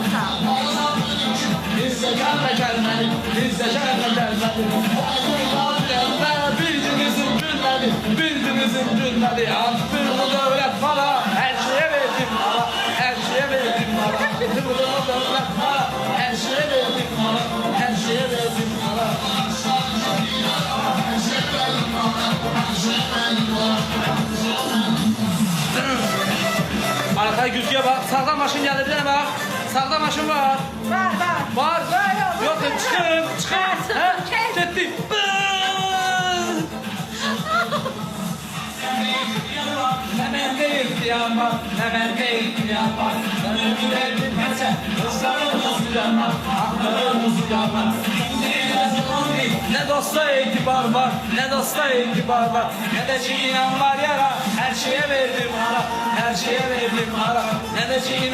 Çok sağ ol. Bizde gelme gelmedi, bizde gelme gelmedi. Bildiğinizin günleri, bildiğinizin günleri. Attığımı devlet bana, her şeye verdim bana, her şeye verdim bana. Attığımı devlet bana, her şeye verdim bana, her şeye verdim bana. Arkaya güzgüye bak, sağdan maşın geldi bir tane bak. Sağda maşın var. Var. Yok çıkın. He? Gitti. Ne bende ihtiyar var, ne bende ihtiyar var. Ömürler bitmese, ısrarımız yanmaz, aklarımız yanmaz. Ne dosta itibar var, ne dosta itibar var. Ne de çiğnem var yara, her şeye verdim ara, her şeye verdim ara. Ne de çiğnem